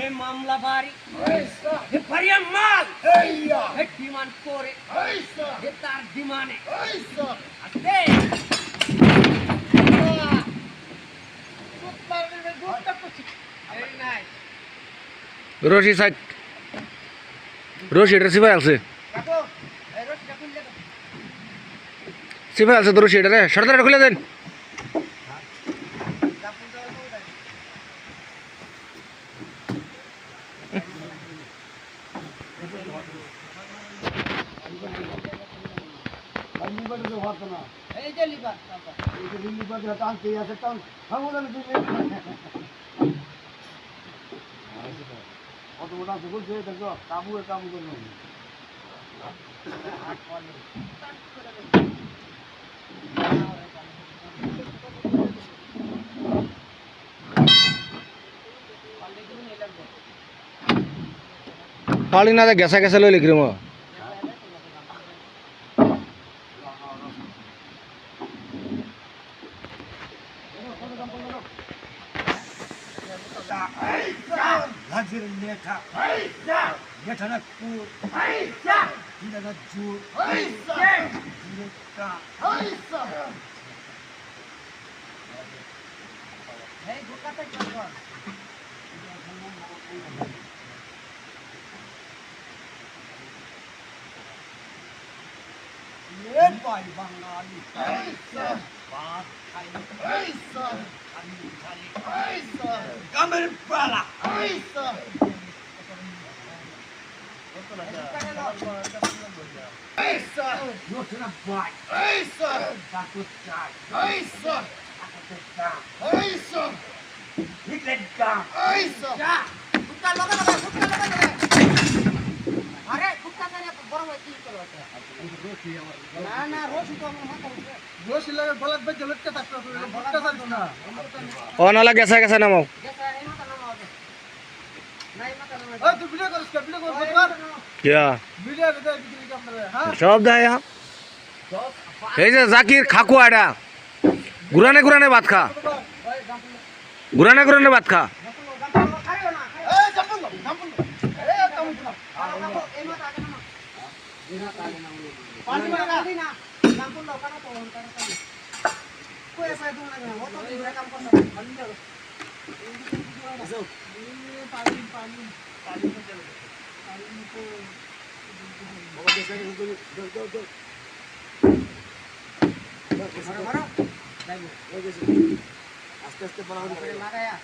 हे मामला भारी हे भरिया माल हे डिमांड कोरे हे तार डिमांड है রশি সাইড রশি এটা সিপাই আছে সিপাই আছে তো রশি এটা রে সরদার খুলে দেন এই যে লিভার এই যে লিভার যেটা টানতে আছে টান ভাঙুন কত বড় আছে বলছে দেখো কাবু করলো পালি না গেছা গেছা লই লিখি মো Lajir neta, neta na kur, tidak na jur, neta. Hey, buka tak kau? Ye pai Bengali, baat Thai, Ani Thai, Gamel pala. Yosna bai, takut cai, takut cai, hiklet gam, ya, buka loga, अरे कुत्ता करे बरोबर आहे की करवते ना ना रोज तो आपण माता रोज लगे बलत बज लटके टाकतो भटका जातो ना ও নালা গেছা গেছা নামাও जैसा है माता नाम आवे नाही माता नाम ए तू वीडियो कर क्या वीडियो दे बिजली कम रे हां সব দেয় এই যে জাকির খাকু আডা গুরানে গুরানে ভাত খা গুরানে গুরানে ভাত খা पानी में डाल दी ना नाम लो करा तो हम कर कोई ऐसा दूं ना वो तो दूसरा काम कर सकता पानी में ऐसा पानी में चलो पानी में को बाबा कैसे दो मारो मारो आस्ते आस्ते बना लगाया